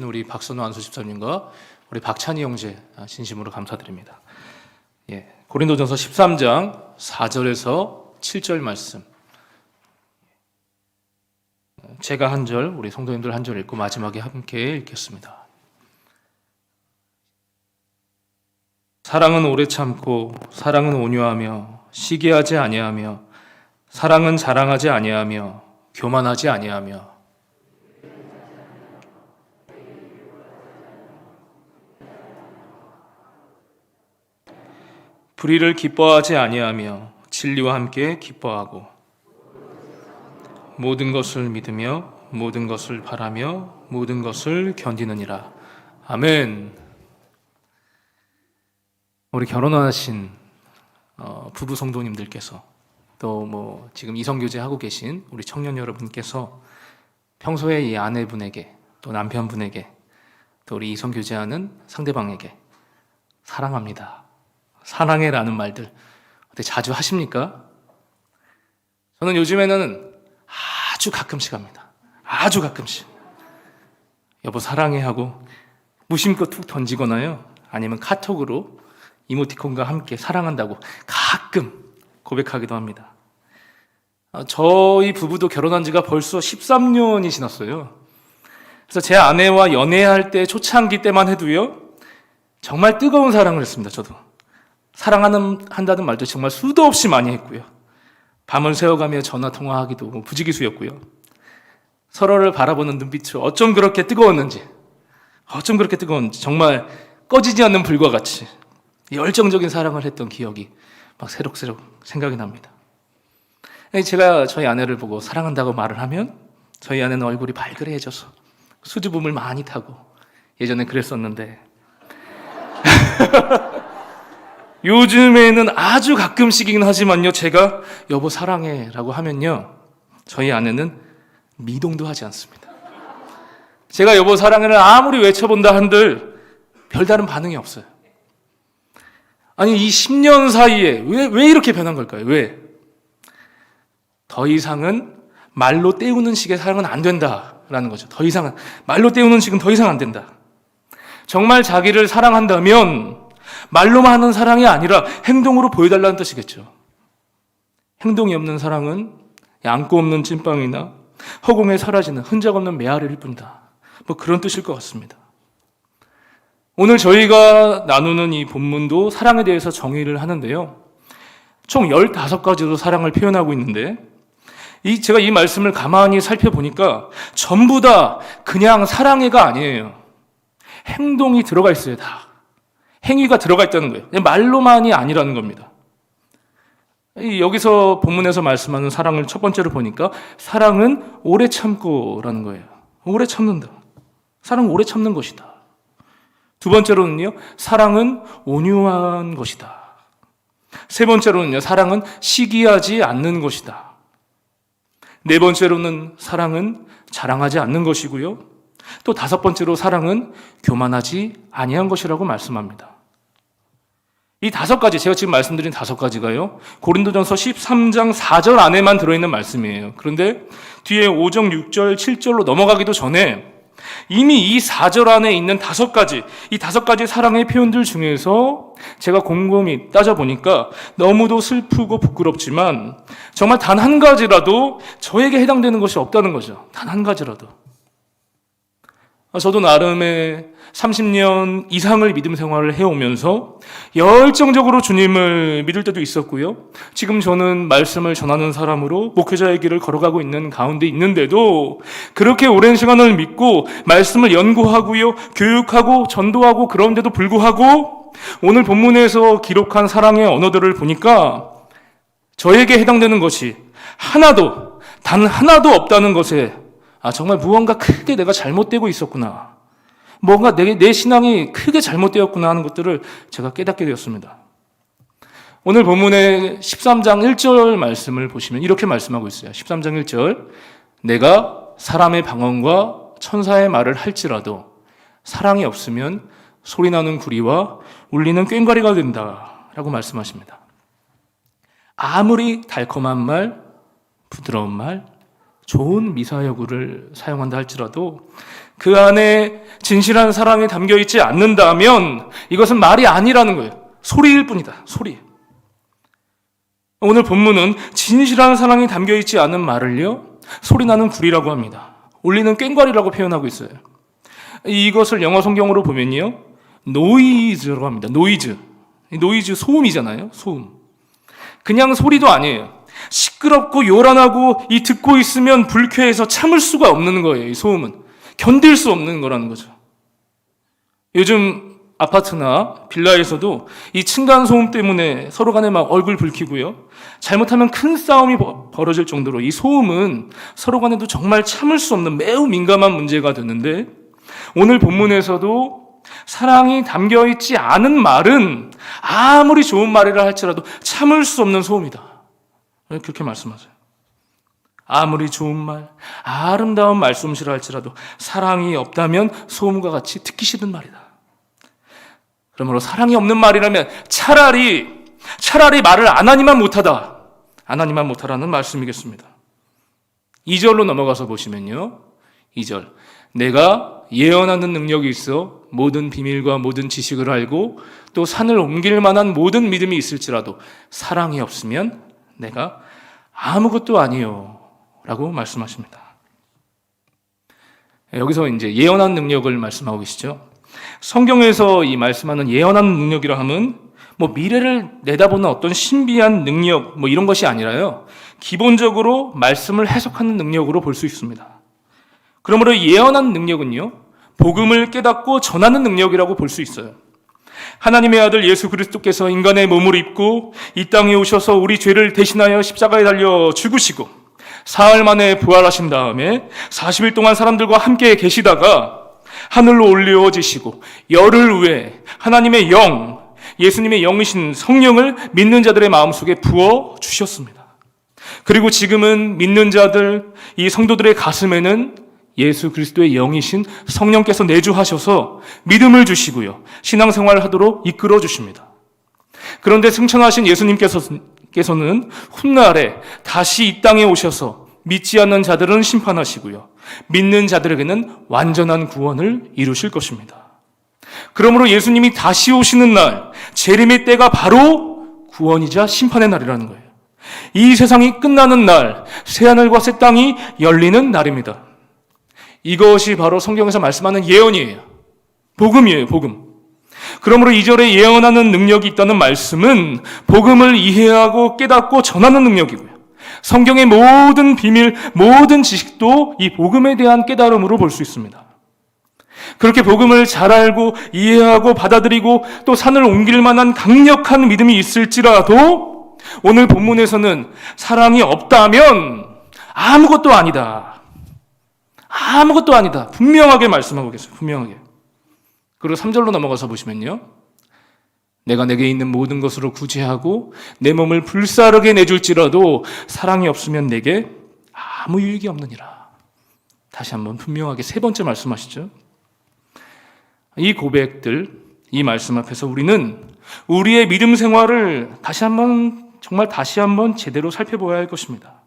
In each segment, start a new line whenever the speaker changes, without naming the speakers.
우리 박선우 안수 집사님과 우리 박찬희 형제 진심으로 감사드립니다. 고린도전서 13장 4절에서 7절 말씀, 제가 한 절, 우리 성도님들 한 절 읽고 마지막에 함께 읽겠습니다. 사랑은 오래 참고 사랑은 온유하며 시기하지 아니하며 사랑은 자랑하지 아니하며 교만하지 아니하며 불의를 기뻐하지 아니하며 진리와 함께 기뻐하고 모든 것을 믿으며 모든 것을 바라며 모든 것을 견디느니라. 아멘. 우리 결혼하신 부부 성도님들께서 또 지금 이성교제 하고 계신 우리 청년 여러분께서 평소에 이 아내분에게 또 남편분에게 또 우리 이성교제하는 상대방에게 사랑합니다, 사랑해라는 말들 어떻게 자주 하십니까? 저는 요즘에는 아주 가끔씩 합니다. 아주 가끔씩. 여보 사랑해 하고 무심코 툭 던지거나요, 아니면 카톡으로 이모티콘과 함께 사랑한다고 가끔 고백하기도 합니다. 저희 부부도 결혼한 지가 벌써 13년이 지났어요. 그래서 제 아내와 연애할 때 초창기 때만 해도요, 정말 뜨거운 사랑을 했습니다. 저도 사랑한다는 말도 정말 수도 없이 많이 했고요. 밤을 새워가며 전화 통화하기도 부지기수였고요. 서로를 바라보는 눈빛이 어쩜 그렇게 뜨거웠는지 정말 꺼지지 않는 불과 같이 열정적인 사랑을 했던 기억이 막 새록새록 생각이 납니다. 제가 저희 아내를 보고 사랑한다고 말을 하면 저희 아내는 얼굴이 발그레해져서 수줍음을 많이 타고 예전에 그랬었는데 요즘에는 아주 가끔씩이긴 하지만요, 제가 여보 사랑해 라고 하면요, 저희 아내는 미동도 하지 않습니다. 제가 여보 사랑해를 아무리 외쳐본다 한들 별다른 반응이 없어요. 아니 이 10년 사이에 왜 이렇게 변한 걸까요? 왜? 더 이상은 말로 때우는 식의 사랑은 안 된다라는 거죠. 더 이상은 말로 때우는 식은 더 이상 안 된다. 정말 자기를 사랑한다면 말로만 하는 사랑이 아니라 행동으로 보여달라는 뜻이겠죠. 행동이 없는 사랑은 양고 없는 찐빵이나 허공에 사라지는 흔적 없는 메아리일 뿐이다. 그런 뜻일 것 같습니다. 오늘 저희가 나누는 이 본문도 사랑에 대해서 정의를 하는데요, 총 15가지로 사랑을 표현하고 있는데 제가 이 말씀을 가만히 살펴보니까 전부 다 그냥 사랑해가 아니에요. 행동이 들어가 있어요. 다 행위가 들어가 있다는 거예요. 말로만이 아니라는 겁니다. 여기서 본문에서 말씀하는 사랑을 첫 번째로 보니까 사랑은 오래 참고라는 거예요. 오래 참는다. 사랑은 오래 참는 것이다. 두 번째로는요, 사랑은 온유한 것이다. 세 번째로는요, 사랑은 시기하지 않는 것이다. 네 번째로는 사랑은 자랑하지 않는 것이고요. 또 다섯 번째로 사랑은 교만하지 아니한 것이라고 말씀합니다. 이 5가지, 제가 지금 말씀드린 5가지가요, 고린도전서 13장 4절 안에만 들어있는 말씀이에요. 그런데 뒤에 5절, 6절, 7절로 넘어가기도 전에 이미 이 4절 안에 있는 5가지, 이 5가지 사랑의 표현들 중에서 제가 곰곰이 따져보니까 너무도 슬프고 부끄럽지만 정말 단 한 가지라도 저에게 해당되는 것이 없다는 거죠. 단 한 가지라도. 저도 나름의 30년 이상을 믿음 생활을 해오면서 열정적으로 주님을 믿을 때도 있었고요. 지금 저는 말씀을 전하는 사람으로 목회자의 길을 걸어가고 있는 가운데 있는데도 그렇게 오랜 시간을 믿고 말씀을 연구하고요, 교육하고 전도하고 그런데도 불구하고 오늘 본문에서 기록한 사랑의 언어들을 보니까 저에게 해당되는 것이 단 하나도 없다는 것에 정말 무언가 크게 내가 잘못되고 있었구나, 뭔가 내 신앙이 크게 잘못되었구나 하는 것들을 제가 깨닫게 되었습니다. 오늘 본문의 13장 1절 말씀을 보시면 이렇게 말씀하고 있어요. 13장 1절, 내가 사람의 방언과 천사의 말을 할지라도 사랑이 없으면 소리나는 구리와 울리는 꽹과리가 된다 라고 말씀하십니다. 아무리 달콤한 말, 부드러운 말, 좋은 미사여구를 사용한다 할지라도 그 안에 진실한 사랑이 담겨 있지 않는다면 이것은 말이 아니라는 거예요. 소리일 뿐이다. 소리. 오늘 본문은 진실한 사랑이 담겨 있지 않은 말을요, 소리나는 구리라고 합니다. 울리는 꽹과리라고 표현하고 있어요. 이것을 영어 성경으로 보면요, 노이즈라고 합니다. 노이즈. 노이즈 소음이잖아요. 소음. 그냥 소리도 아니에요. 시끄럽고 요란하고 이 듣고 있으면 불쾌해서 참을 수가 없는 거예요. 이 소음은. 견딜 수 없는 거라는 거죠. 요즘 아파트나 빌라에서도 이 층간소음 때문에 서로 간에 막 얼굴 붉히고요. 잘못하면 큰 싸움이 벌어질 정도로 이 소음은 서로 간에도 정말 참을 수 없는 매우 민감한 문제가 되는데, 오늘 본문에서도 사랑이 담겨 있지 않은 말은 아무리 좋은 말이라 할지라도 참을 수 없는 소음이다. 그렇게 말씀하세요. 아무리 좋은 말, 아름다운 말씀이라 할지라도 사랑이 없다면 소음과 같이 듣기 싫은 말이다. 그러므로 사랑이 없는 말이라면 차라리 말을 안 하니만 못하다. 안 하니만 못하라는 말씀이겠습니다. 2절로 넘어가서 보시면요. 2절. 내가 예언하는 능력이 있어 모든 비밀과 모든 지식을 알고 또 산을 옮길 만한 모든 믿음이 있을지라도 사랑이 없으면 내가 아무것도 아니요 라고 말씀하십니다. 여기서 이제 예언하는 능력을 말씀하고 계시죠. 성경에서 이 말씀하는 예언하는 능력이라 함은 미래를 내다보는 어떤 신비한 능력 이런 것이 아니라요, 기본적으로 말씀을 해석하는 능력으로 볼 수 있습니다. 그러므로 예언하는 능력은요, 복음을 깨닫고 전하는 능력이라고 볼 수 있어요. 하나님의 아들 예수 그리스도께서 인간의 몸을 입고 이 땅에 오셔서 우리 죄를 대신하여 십자가에 달려 죽으시고 사흘 만에 부활하신 다음에 40일 동안 사람들과 함께 계시다가 하늘로 올려지시고 열흘 후에 하나님의 영, 예수님의 영이신 성령을 믿는 자들의 마음속에 부어 주셨습니다. 그리고 지금은 믿는 자들, 이 성도들의 가슴에는 예수 그리스도의 영이신 성령께서 내주하셔서 믿음을 주시고요, 신앙생활을 하도록 이끌어 주십니다. 그런데 승천하신 예수님께서는 훗날에 다시 이 땅에 오셔서 믿지 않는 자들은 심판하시고요, 믿는 자들에게는 완전한 구원을 이루실 것입니다. 그러므로 예수님이 다시 오시는 날, 재림의 때가 바로 구원이자 심판의 날이라는 거예요. 이 세상이 끝나는 날, 새하늘과 새 땅이 열리는 날입니다. 이것이 바로 성경에서 말씀하는 예언이에요. 복음이에요, 복음. 그러므로 2절에 예언하는 능력이 있다는 말씀은 복음을 이해하고 깨닫고 전하는 능력이고요, 성경의 모든 비밀, 모든 지식도 이 복음에 대한 깨달음으로 볼 수 있습니다. 그렇게 복음을 잘 알고 이해하고 받아들이고 또 산을 옮길 만한 강력한 믿음이 있을지라도 오늘 본문에서는 사랑이 없다면 아무것도 아니다. 아무것도 아니다. 분명하게 말씀하고 계세요. 분명하게. 그리고 3절로 넘어가서 보시면요. 내가 내게 있는 모든 것으로 구제하고 내 몸을 불사르게 내줄지라도 사랑이 없으면 내게 아무 유익이 없느니라. 다시 한번 분명하게 세 번째 말씀하시죠. 이 고백들, 이 말씀 앞에서 우리는 우리의 믿음 생활을 다시 한번 제대로 살펴봐야 할 것입니다.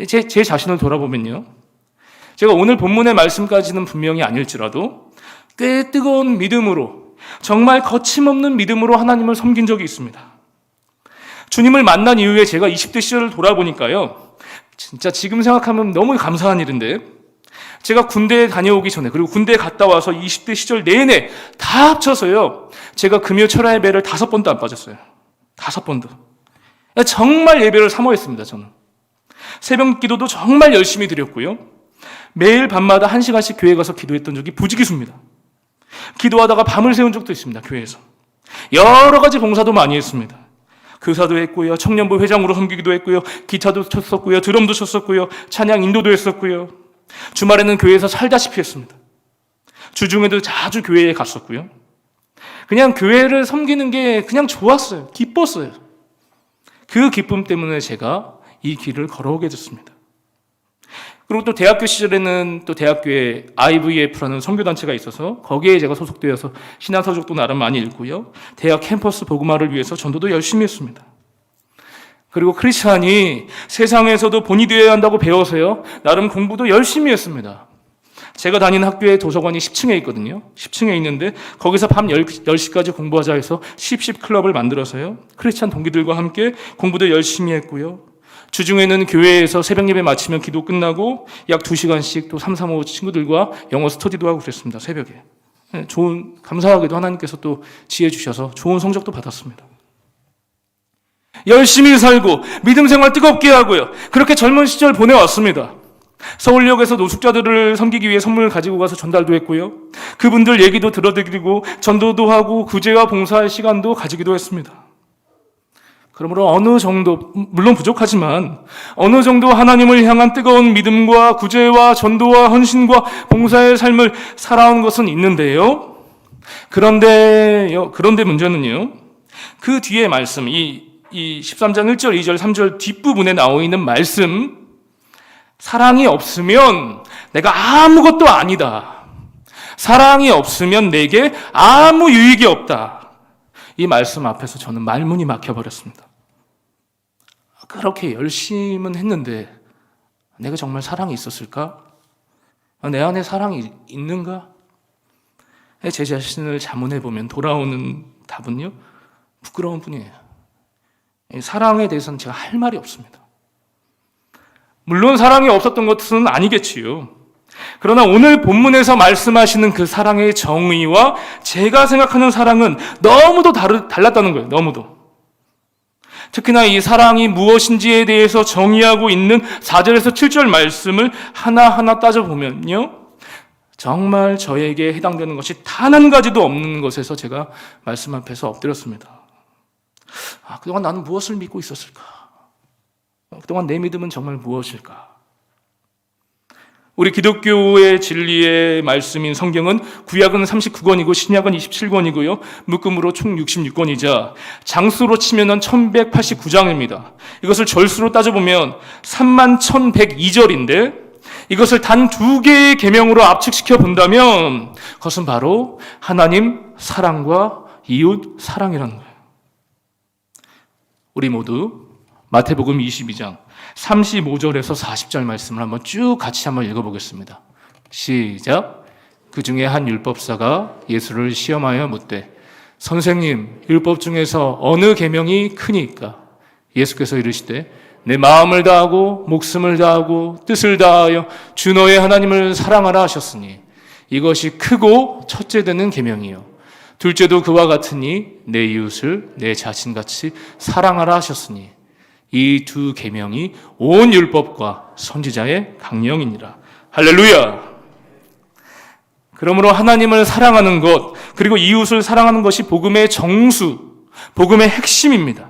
제 자신을 돌아보면요, 제가 오늘 본문의 말씀까지는 분명히 아닐지라도 꽤 뜨거운 믿음으로, 정말 거침없는 믿음으로 하나님을 섬긴 적이 있습니다. 주님을 만난 이후에 제가 20대 시절을 돌아보니까요, 진짜 지금 생각하면 너무 감사한 일인데, 제가 군대에 다녀오기 전에, 그리고 군대에 갔다 와서 20대 시절 내내 다 합쳐서요, 제가 금요 철야 예배를 5번도 안 빠졌어요. 5번도. 정말 예배를 사모했습니다, 저는. 새벽 기도도 정말 열심히 드렸고요, 매일 밤마다 1시간씩 교회 가서 기도했던 적이 부지기수입니다. 기도하다가 밤을 새운 적도 있습니다, 교회에서. 여러 가지 봉사도 많이 했습니다. 교사도 했고요, 청년부 회장으로 섬기기도 했고요, 기타도 쳤었고요, 드럼도 쳤었고요, 찬양 인도도 했었고요, 주말에는 교회에서 살다시피 했습니다. 주중에도 자주 교회에 갔었고요. 그냥 교회를 섬기는 게 그냥 좋았어요. 기뻤어요. 그 기쁨 때문에 제가 이 길을 걸어오게 됐습니다. 그리고 또 대학교 시절에는 또 대학교에 IVF라는 선교단체가 있어서 거기에 제가 소속되어서 신앙서적도 나름 많이 읽고요, 대학 캠퍼스 복음화를 위해서 전도도 열심히 했습니다. 그리고 크리스찬이 세상에서도 본이 되어야 한다고 배워서요, 나름 공부도 열심히 했습니다. 제가 다니는 학교에 도서관이 10층에 있거든요. 10층에 있는데 거기서 밤 10시까지 공부하자 해서 10 클럽을 만들어서요. 크리스찬 동기들과 함께 공부도 열심히 했고요. 주중에는 교회에서 새벽 예배 마치면 기도 끝나고 약 2시간씩 또 3, 3, 5 친구들과 영어 스터디도 하고 그랬습니다. 새벽에. 감사하게도 하나님께서 또 지혜 주셔서 좋은 성적도 받았습니다. 열심히 살고 믿음 생활 뜨겁게 하고요. 그렇게 젊은 시절 보내왔습니다. 서울역에서 노숙자들을 섬기기 위해 선물 가지고 가서 전달도 했고요. 그분들 얘기도 들어드리고 전도도 하고 구제와 봉사할 시간도 가지기도 했습니다. 그러므로 어느 정도, 물론 부족하지만 어느 정도 하나님을 향한 뜨거운 믿음과 구제와 전도와 헌신과 봉사의 삶을 살아온 것은 있는데요. 그런데 문제는요. 그 뒤에 말씀, 이 13장 1절, 2절, 3절 뒷부분에 나와 있는 말씀, 사랑이 없으면 내가 아무것도 아니다. 사랑이 없으면 내게 아무 유익이 없다. 이 말씀 앞에서 저는 말문이 막혀버렸습니다. 그렇게 열심은 했는데 내가 정말 사랑이 있었을까? 내 안에 사랑이 있는가? 제 자신을 자문해보면 돌아오는 답은요, 부끄러운 뿐이에요. 사랑에 대해서는 제가 할 말이 없습니다. 물론 사랑이 없었던 것은 아니겠지요. 그러나 오늘 본문에서 말씀하시는 그 사랑의 정의와 제가 생각하는 사랑은 너무도 달랐다는 거예요. 너무도. 특히나 이 사랑이 무엇인지에 대해서 정의하고 있는 4절에서 7절 말씀을 하나하나 따져보면요. 정말 저에게 해당되는 것이 단 한 가지도 없는 것에서 제가 말씀 앞에서 엎드렸습니다. 그동안 나는 무엇을 믿고 있었을까? 그동안 내 믿음은 정말 무엇일까? 우리 기독교의 진리의 말씀인 성경은 구약은 39권이고 신약은 27권이고요. 묶음으로 총 66권이자 장수로 치면 1189장입니다. 이것을 절수로 따져보면 31,102절인데 이것을 단 2개의 계명으로 압축시켜 본다면 그것은 바로 하나님 사랑과 이웃 사랑이라는 거예요. 우리 모두 마태복음 22장 35절에서 40절 말씀을 한번 쭉 같이 한번 읽어보겠습니다. 시작. 그 중에 한 율법사가 예수를 시험하여 묻되 선생님, 율법 중에서 어느 계명이 크니까? 예수께서 이르시되 내 마음을 다하고 목숨을 다하고 뜻을 다하여 주 너의 하나님을 사랑하라 하셨으니 이것이 크고 첫째 되는 계명이요 둘째도 그와 같으니 내 이웃을 내 자신같이 사랑하라 하셨으니 이 2 계명이 온 율법과 선지자의 강령이니라. 할렐루야. 그러므로 하나님을 사랑하는 것 그리고 이웃을 사랑하는 것이 복음의 정수, 복음의 핵심입니다.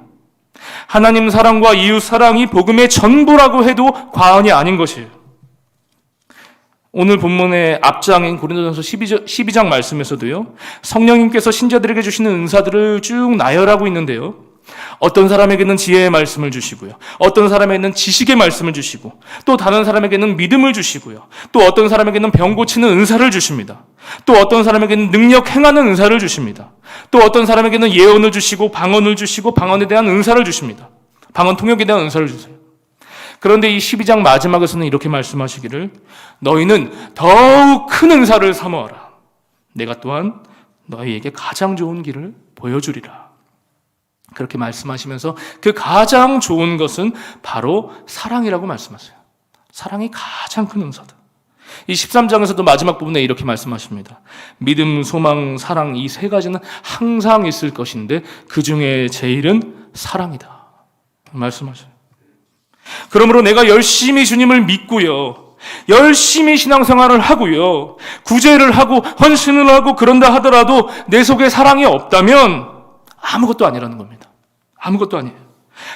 하나님 사랑과 이웃 사랑이 복음의 전부라고 해도 과언이 아닌 것이에요. 오늘 본문의 앞장인 고린도전서 12장 말씀에서도요. 성령님께서 신자들에게 주시는 은사들을 쭉 나열하고 있는데요. 어떤 사람에게는 지혜의 말씀을 주시고요. 어떤 사람에게는 지식의 말씀을 주시고 또 다른 사람에게는 믿음을 주시고요. 또 어떤 사람에게는 병 고치는 은사를 주십니다. 또 어떤 사람에게는 능력 행하는 은사를 주십니다. 또 어떤 사람에게는 예언을 주시고 방언을 주시고 방언에 대한 은사를 주십니다. 방언 통역에 대한 은사를 주세요. 그런데 이 12장 마지막에서는 이렇게 말씀하시기를 너희는 더욱 큰 은사를 사모하라. 내가 또한 너희에게 가장 좋은 길을 보여주리라. 그렇게 말씀하시면서 그 가장 좋은 것은 바로 사랑이라고 말씀하세요. 사랑이 가장 큰 은사다. 이 13장에서도 마지막 부분에 이렇게 말씀하십니다. 믿음, 소망, 사랑 이 3가지는 항상 있을 것인데 그 중에 제일은 사랑이다. 말씀하셔요. 그러므로 내가 열심히 주님을 믿고요. 열심히 신앙생활을 하고요. 구제를 하고 헌신을 하고 그런다 하더라도 내 속에 사랑이 없다면 아무것도 아니라는 겁니다. 아무것도 아니에요.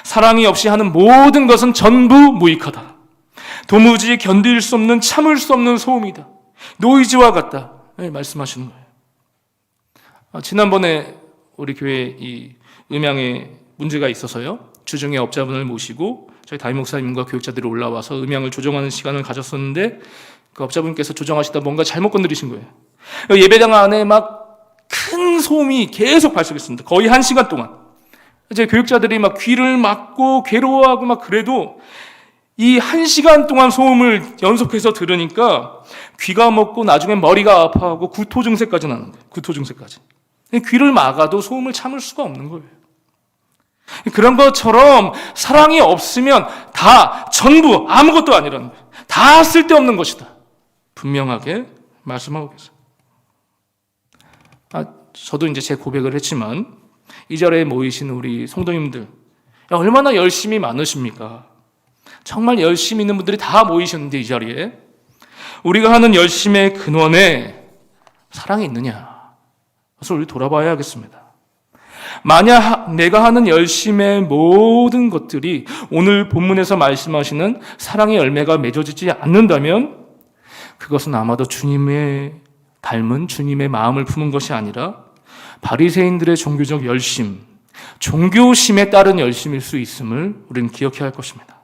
사랑이 없이 하는 모든 것은 전부 무익하다. 도무지 견딜 수 없는 참을 수 없는 소음이다. 노이즈와 같다. 네, 말씀하시는 거예요. 지난번에 우리 교회 이 음향에 문제가 있어서요. 주중에 업자분을 모시고 저희 담임 목사님과 교육자들이 올라와서 음향을 조정하는 시간을 가졌었는데 그 업자분께서 조정하시다 뭔가 잘못 건드리신 거예요. 예배당 안에 막 큰 소음이 계속 발생했습니다. 거의 1시간 동안. 이제 교육자들이 막 귀를 막고 괴로워하고 막 그래도 이 1시간 동안 소음을 연속해서 들으니까 귀가 먹고 나중에 머리가 아파하고 구토 증세까지 나는 거예요. 구토 증세까지. 귀를 막아도 소음을 참을 수가 없는 거예요. 그런 것처럼 사랑이 없으면 다 전부 아무것도 아니라는 거예요. 다 쓸데없는 것이다. 분명하게 말씀하고 계세요. 저도 이제 제 고백을 했지만 이 자리에 모이신 우리 성도님들 얼마나 열심히 많으십니까? 정말 열심히 있는 분들이 다 모이셨는데 이 자리에 우리가 하는 열심의 근원에 사랑이 있느냐? 그래서 우리 돌아봐야겠습니다. 만약 내가 하는 열심의 모든 것들이 오늘 본문에서 말씀하시는 사랑의 열매가 맺어지지 않는다면 그것은 아마도 주님의 닮은 주님의 마음을 품은 것이 아니라 바리새인들의 종교적 열심, 종교심에 따른 열심일 수 있음을 우리는 기억해야 할 것입니다.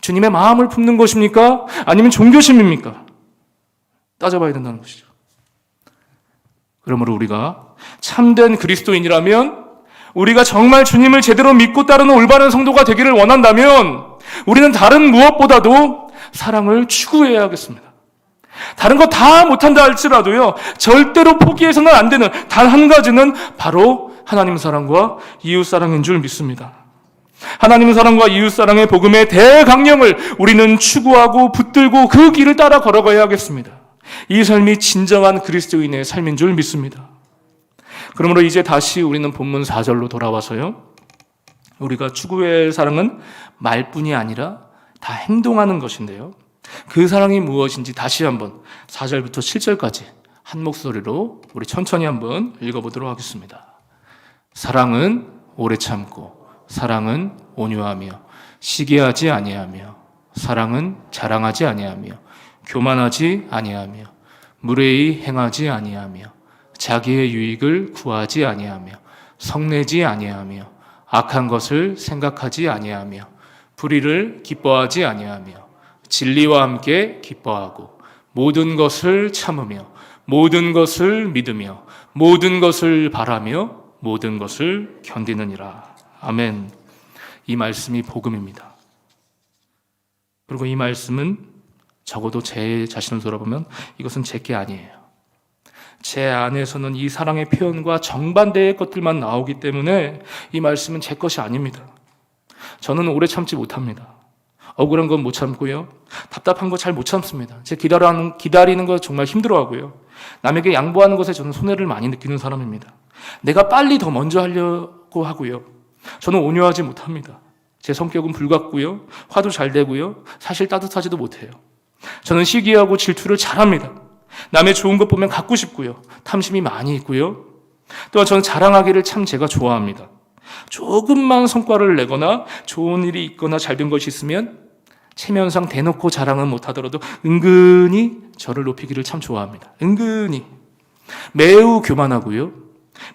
주님의 마음을 품는 것입니까? 아니면 종교심입니까? 따져봐야 된다는 것이죠. 그러므로 우리가 참된 그리스도인이라면 우리가 정말 주님을 제대로 믿고 따르는 올바른 성도가 되기를 원한다면 우리는 다른 무엇보다도 사랑을 추구해야 하겠습니다. 다른 거 다 못한다 할지라도요, 절대로 포기해서는 안 되는 단 한 가지는 바로 하나님 사랑과 이웃 사랑인 줄 믿습니다. 하나님 사랑과 이웃 사랑의 복음의 대강령을 우리는 추구하고 붙들고 그 길을 따라 걸어가야 하겠습니다. 이 삶이 진정한 그리스도인의 삶인 줄 믿습니다. 그러므로 이제 다시 우리는 본문 4절로 돌아와서요, 우리가 추구해야 할 사랑은 말뿐이 아니라 다 행동하는 것인데요, 그 사랑이 무엇인지 다시 한번 4절부터 7절까지 한 목소리로 우리 천천히 한번 읽어보도록 하겠습니다. 사랑은 오래 참고 사랑은 온유하며 시기하지 아니하며 사랑은 자랑하지 아니하며 교만하지 아니하며 무례히 행하지 아니하며 자기의 유익을 구하지 아니하며 성내지 아니하며 악한 것을 생각하지 아니하며 불의를 기뻐하지 아니하며 진리와 함께 기뻐하고 모든 것을 참으며 모든 것을 믿으며 모든 것을 바라며 모든 것을 견디느니라. 아멘. 이 말씀이 복음입니다. 그리고 이 말씀은 적어도 제 자신을 돌아보면 이것은 제 게 아니에요. 제 안에서는 이 사랑의 표현과 정반대의 것들만 나오기 때문에 이 말씀은 제 것이 아닙니다. 저는 오래 참지 못합니다. 억울한 건 못 참고요. 답답한 거 잘 못 참습니다. 제 기다리는 거 정말 힘들어하고요. 남에게 양보하는 것에 저는 손해를 많이 느끼는 사람입니다. 내가 빨리 더 먼저 하려고 하고요. 저는 온유하지 못합니다. 제 성격은 불같고요. 화도 잘 되고요. 사실 따뜻하지도 못해요. 저는 시기하고 질투를 잘합니다. 남의 좋은 것 보면 갖고 싶고요. 탐심이 많이 있고요. 또한 저는 자랑하기를 참 제가 좋아합니다. 조금만 성과를 내거나 좋은 일이 있거나 잘된 것이 있으면 체면상 대놓고 자랑은 못하더라도 은근히 저를 높이기를 참 좋아합니다. 은근히. 매우 교만하고요.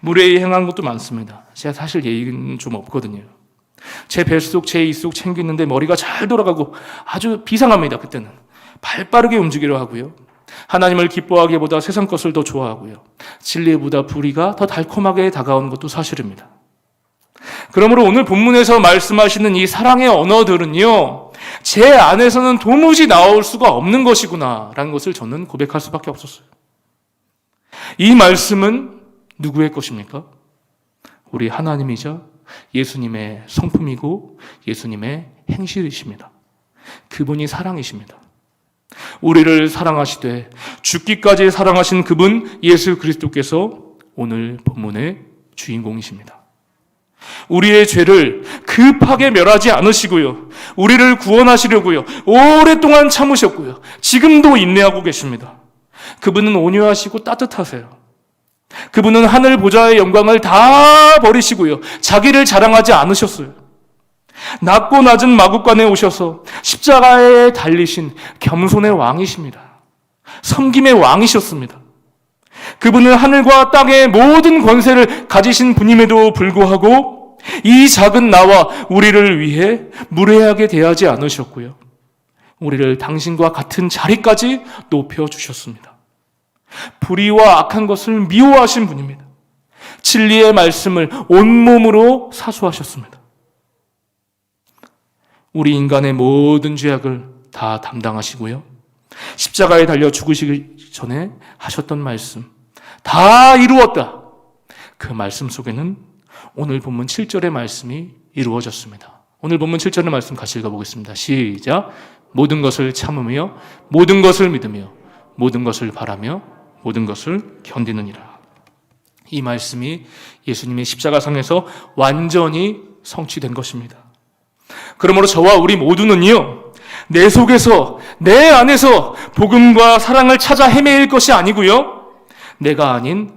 무례히 행한 것도 많습니다. 제가 사실 예의는 좀 없거든요. 제 뱃속, 제 입속 챙기는데 머리가 잘 돌아가고 아주 비상합니다. 그때는. 발 빠르게 움직이려 하고요. 하나님을 기뻐하기보다 세상 것을 더 좋아하고요. 진리보다 불의가 더 달콤하게 다가오는 것도 사실입니다. 그러므로 오늘 본문에서 말씀하시는 이 사랑의 언어들은요, 제 안에서는 도무지 나올 수가 없는 것이구나 라는 것을 저는 고백할 수밖에 없었어요. 이 말씀은 누구의 것입니까? 우리 하나님이자 예수님의 성품이고 예수님의 행실이십니다. 그분이 사랑이십니다. 우리를 사랑하시되 죽기까지 사랑하신 그분 예수 그리스도께서 오늘 본문의 주인공이십니다. 우리의 죄를 급하게 멸하지 않으시고요. 우리를 구원하시려고요. 오랫동안 참으셨고요. 지금도 인내하고 계십니다. 그분은 온유하시고 따뜻하세요. 그분은 하늘 보좌의 영광을 다 버리시고요. 자기를 자랑하지 않으셨어요. 낮고 낮은 마국간에 오셔서 십자가에 달리신 겸손의 왕이십니다. 섬김의 왕이셨습니다. 그분은 하늘과 땅의 모든 권세를 가지신 분임에도 불구하고 이 작은 나와 우리를 위해 무례하게 대하지 않으셨고요. 우리를 당신과 같은 자리까지 높여주셨습니다. 불의와 악한 것을 미워하신 분입니다. 진리의 말씀을 온몸으로 사수하셨습니다. 우리 인간의 모든 죄악을 다 담당하시고요. 십자가에 달려 죽으시기 전에 하셨던 말씀, 다 이루었다. 그 말씀 속에는 오늘 본문 7절의 말씀이 이루어졌습니다. 오늘 본문 7절의 말씀 같이 읽어보겠습니다. 시작. 모든 것을 참으며 모든 것을 믿으며 모든 것을 바라며 모든 것을 견디느니라. 이 말씀이 예수님의 십자가상에서 완전히 성취된 것입니다. 그러므로 저와 우리 모두는요, 내 속에서, 내 안에서 복음과 사랑을 찾아 헤매일 것이 아니고요, 내가 아닌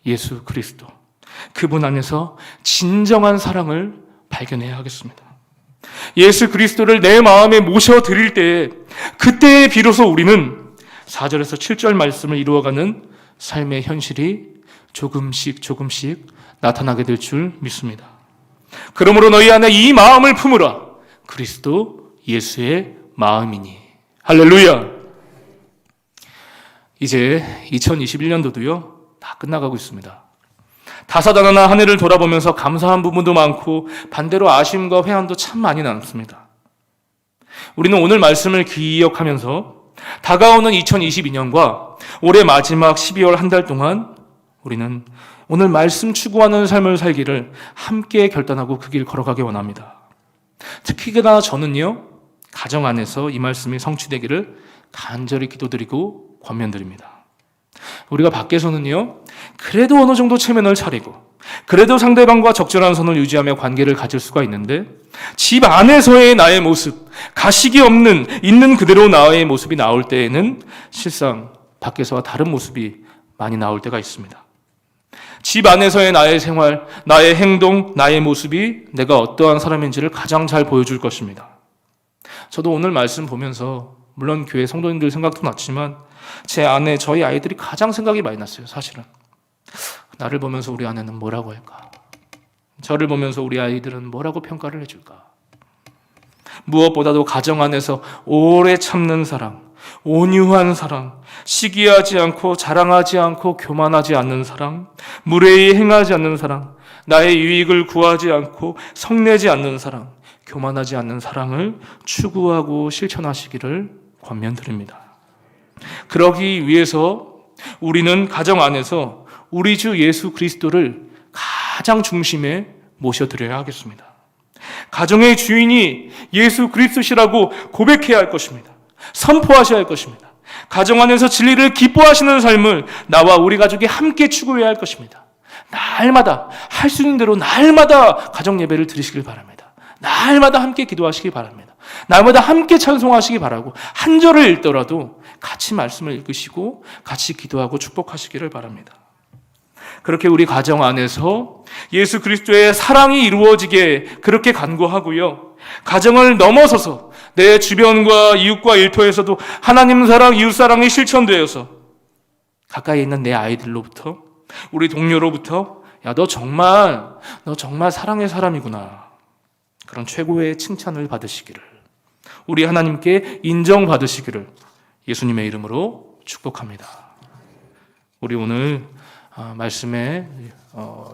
예수 그리스도, 그분 안에서 진정한 사랑을 발견해야 하겠습니다. 예수 그리스도를 내 마음에 모셔드릴 때에, 그때에 비로소 우리는 4절에서 7절 말씀을 이루어가는 삶의 현실이 조금씩 나타나게 될 줄 믿습니다. 그러므로 너희 안에 이 마음을 품으라. 그리스도 예수의 마음이니. 할렐루야. 이제 2021년도도요 다 끝나가고 있습니다. 다사다난한 한 해를 돌아보면서 감사한 부분도 많고 반대로 아쉬움과 회한도 참 많이 남습니다. 우리는 오늘 말씀을 기억하면서 다가오는 2022년과 올해 마지막 12월 한 달 동안 우리는 오늘 말씀 추구하는 삶을 살기를 함께 결단하고 그 길 걸어가기 원합니다. 특히나 저는요, 가정 안에서 이 말씀이 성취되기를 간절히 기도드리고 권면드립니다. 우리가 밖에서는요, 그래도 어느 정도 체면을 차리고 그래도 상대방과 적절한 선을 유지하며 관계를 가질 수가 있는데, 집 안에서의 나의 모습, 가식이 없는 있는 그대로 나의 모습이 나올 때에는 실상 밖에서와 다른 모습이 많이 나올 때가 있습니다. 집 안에서의 나의 생활, 나의 행동, 나의 모습이 내가 어떠한 사람인지를 가장 잘 보여줄 것입니다. 저도 오늘 말씀 보면서 물론 교회 성도님들 생각도 났지만 제 아내, 저희 아이들이 가장 생각이 많이 났어요. 사실은 나를 보면서 우리 아내는 뭐라고 할까? 저를 보면서 우리 아이들은 뭐라고 평가를 해줄까? 무엇보다도 가정 안에서 오래 참는 사랑, 온유한 사랑, 시기하지 않고 자랑하지 않고 교만하지 않는 사랑, 무례히 행하지 않는 사랑, 나의 유익을 구하지 않고 성내지 않는 사랑, 교만하지 않는 사랑을 추구하고 실천하시기를 권면드립니다. 그러기 위해서 우리는 가정 안에서 우리 주 예수 그리스도를 가장 중심에 모셔드려야 하겠습니다. 가정의 주인이 예수 그리스도시라고 고백해야 할 것입니다. 선포하셔야 할 것입니다. 가정 안에서 진리를 기뻐하시는 삶을 나와 우리 가족이 함께 추구해야 할 것입니다. 날마다 할 수 있는 대로 날마다 가정 예배를 드리시길 바랍니다. 날마다 함께 기도하시기 바랍니다. 날마다 함께 찬송하시기 바라고, 한 절을 읽더라도 같이 말씀을 읽으시고 같이 기도하고 축복하시기를 바랍니다. 그렇게 우리 가정 안에서 예수 그리스도의 사랑이 이루어지게 그렇게 간구하고요, 가정을 넘어서서 내 주변과 이웃과 일터에서도 하나님 사랑, 이웃 사랑이 실천되어서 가까이 있는 내 아이들로부터, 우리 동료로부터 야, 너 정말 사랑의 사람이구나, 그런 최고의 칭찬을 받으시기를, 우리 하나님께 인정받으시기를 예수님의 이름으로 축복합니다. 우리 오늘 말씀에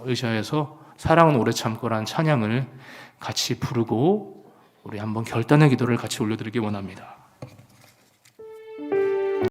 의지하여서 사랑은 오래 참고란 찬양을 같이 부르고 우리 한번 결단의 기도를 같이 올려드리기 원합니다.